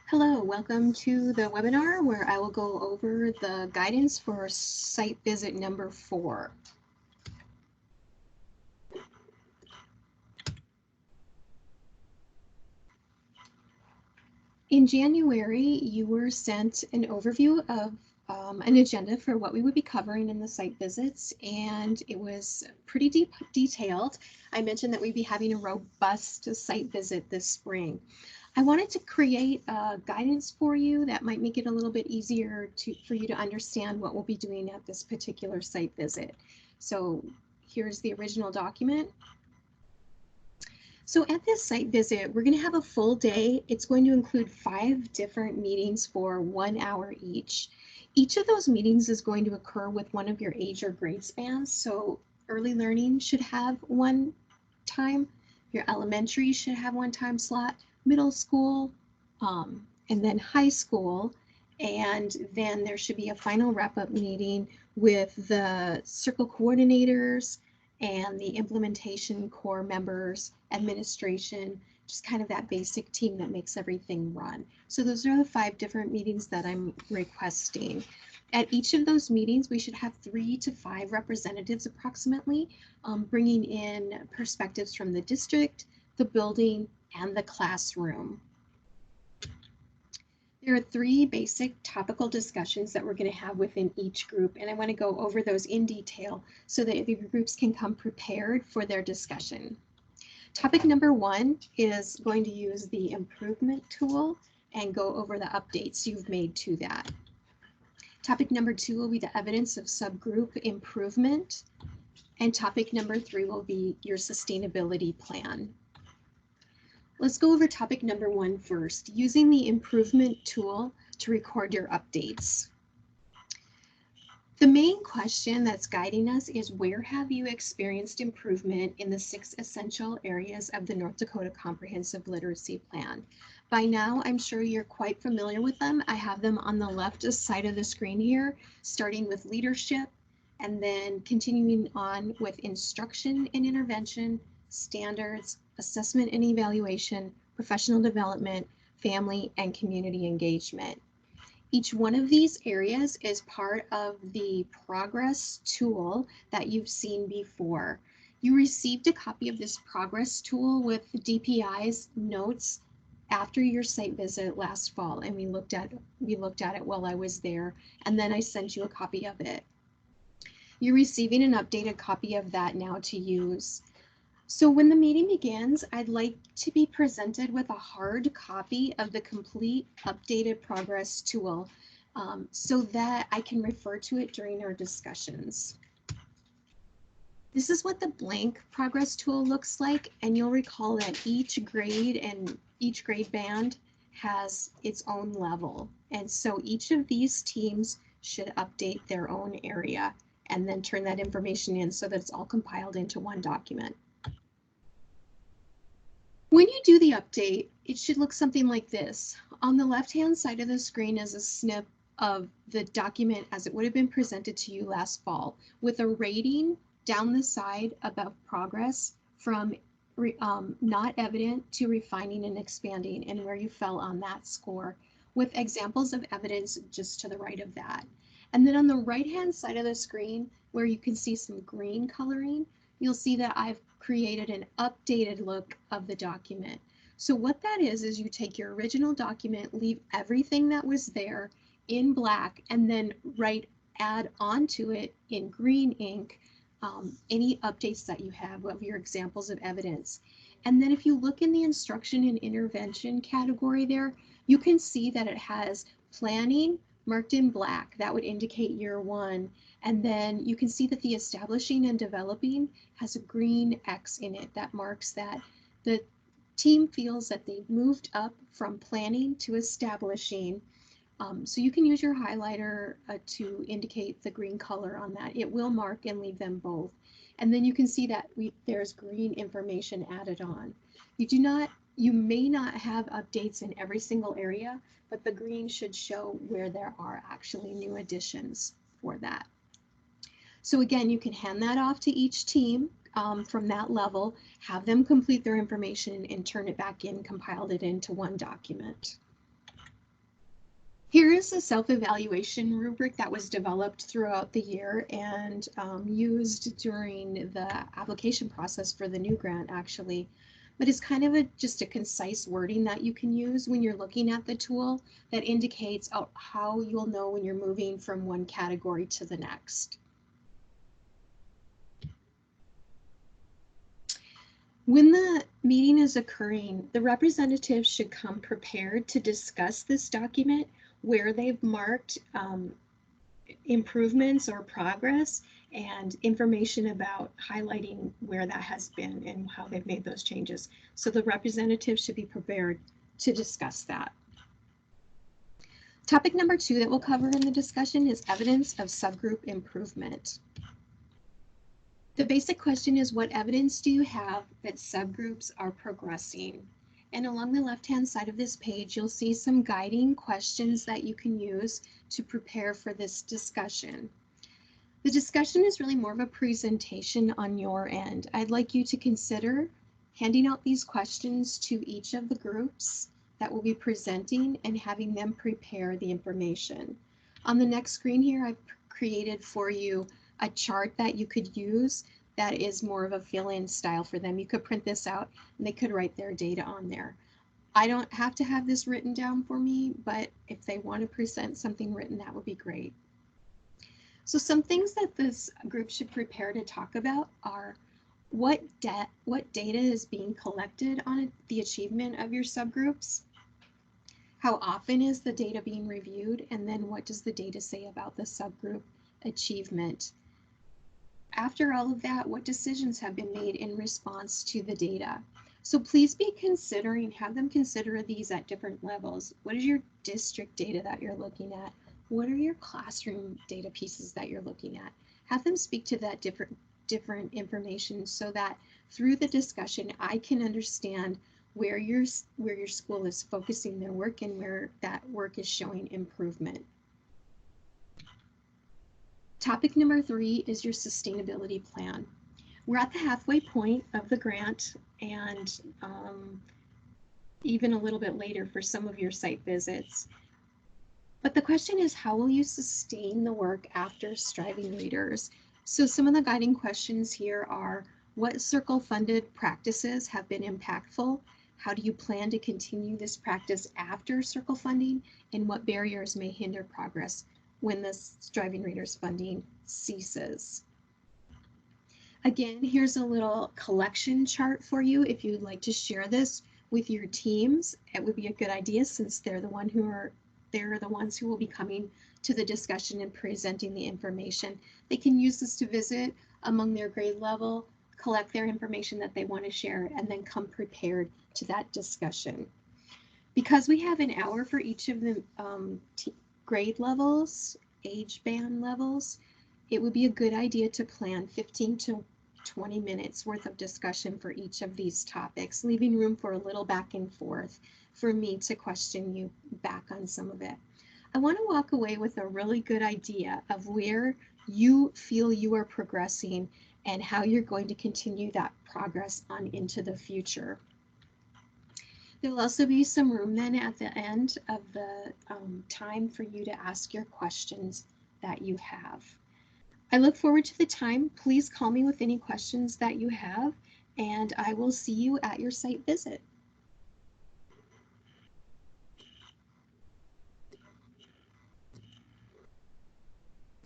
Hello, welcome to the webinar where I will go over the guidance for site visit number 4. In January, you were sent an overview of an agenda for what we would be covering in the site visits, and it was pretty detailed. I mentioned that we'd be having a robust site visit this spring. I wanted to create a guidance for you that might make it a little bit easier for you to understand what we'll be doing at this particular site visit. So here's the original document. So at this site visit, we're going to have a full day. It's going to include 5 different meetings for 1 hour each. Each of those meetings is going to occur with one of your age or grade spans. So early learning should have one time, your elementary should have one time slot, middle school, and then high school. And then there should be a final wrap-up meeting with the circle coordinators and the implementation core members, administration, just kind of that basic team that makes everything run. So those are the 5 different meetings that I'm requesting. At each of those meetings, we should have 3 to 5 representatives approximately, bringing in perspectives from the district, the building, and the classroom. There are 3 basic topical discussions that we're going to have within each group, and I want to go over those in detail so that the groups can come prepared for their discussion. Topic number 1 is going to use the improvement tool and go over the updates you've made to that. Topic number 2 will be the evidence of subgroup improvement, and topic number 3 will be your sustainability plan. Let's go over topic number 1 first, using the improvement tool to record your updates. The main question that's guiding us is, where have you experienced improvement in the 6 essential areas of the North Dakota Comprehensive Literacy Plan? By now, I'm sure you're quite familiar with them. I have them on the left side of the screen here, starting with leadership, and then continuing on with instruction and intervention, standards, assessment and evaluation, professional development, family, and community engagement. Each one of these areas is part of the progress tool that you've seen before. You received a copy of this progress tool with DPI's notes after your site visit last fall, and we looked at it while I was there, and then I sent you a copy of it. You're receiving an updated copy of that now to use. So when the meeting begins, I'd like to be presented with a hard copy of the complete updated progress tool so that I can refer to it during our discussions. This is what the blank progress tool looks like, and you'll recall that each grade and each grade band has its own level. And so each of these teams should update their own area and then turn that information in so that it's all compiled into one document. When you do the update, it should look something like this. On the left-hand side of the screen is a snip of the document as it would have been presented to you last fall, with a rating down the side about progress from not evident to refining and expanding, and where you fell on that score, with examples of evidence just to the right of that. And then on the right-hand side of the screen, where you can see some green coloring, you'll see that I've created an updated look of the document. So what that is you take your original document, leave everything that was there in black, and then add onto it in green ink any updates that you have of your examples of evidence. And then if you look in the instruction and intervention category there, you can see that it has planning marked in black. That would indicate year 1. And then you can see that the establishing and developing has a green X in it that marks that the team feels that they've moved up from planning to establishing. So you can use your highlighter to indicate the green color on that. It will mark and leave them both. And then you can see that there's green information added on. You may not have updates in every single area, but the green should show where there are actually new additions for that. So again, you can hand that off to each team from that level, have them complete their information and turn it back in, compiled it into one document. Here is a self-evaluation rubric that was developed throughout the year and used during the application process for the new grant, actually. But it's kind of just a concise wording that you can use when you're looking at the tool that indicates how you'll know when you're moving from one category to the next. When the meeting is occurring, the representatives should come prepared to discuss this document, where they've marked improvements or progress, and information about highlighting where that has been and how they've made those changes. So the representatives should be prepared to discuss that. Topic number 2 that we'll cover in the discussion is evidence of subgroup improvement. The basic question is, what evidence do you have that subgroups are progressing? And along the left-hand side of this page, you'll see some guiding questions that you can use to prepare for this discussion. The discussion is really more of a presentation on your end. I'd like you to consider handing out these questions to each of the groups that will be presenting and having them prepare the information. On the next screen here, I've created for you a chart that you could use that is more of a fill-in style for them. You could print this out and they could write their data on there. I don't have to have this written down for me, but if they want to present something written, that would be great. So some things that this group should prepare to talk about are what data is being collected on the achievement of your subgroups, how often is the data being reviewed, and then what does the data say about the subgroup achievement. After all of that, what decisions have been made in response to the data? So please be considering, have them consider these at different levels. What is your district data that you're looking at? What are your classroom data pieces that you're looking at? Have them speak to that different information so that through the discussion, I can understand where your school is focusing their work and where that work is showing improvement. Topic number 3 is your sustainability plan. We're at the halfway point of the grant, and even a little bit later for some of your site visits. But the question is, how will you sustain the work after striving readers? So some of the guiding questions here are, what circle-funded practices have been impactful? How do you plan to continue this practice after circle funding? And what barriers may hinder progress when the striving readers funding ceases? Again, here's a little collection chart for you. If you'd like to share this with your teams, it would be a good idea, since they're the ones who will be coming to the discussion and presenting the information. They can use this to visit among their grade level, collect their information that they want to share, and then come prepared to that discussion. Because we have an hour for each of the grade levels, age band levels, it would be a good idea to plan 15 to 20 minutes worth of discussion for each of these topics, leaving room for a little back and forth for me to question you back on some of it. I want to walk away with a really good idea of where you feel you are progressing and how you're going to continue that progress on into the future. There will also be some room then at the end of the time for you to ask your questions that you have. I look forward to the time. Please call me with any questions that you have, and I will see you at your site visit.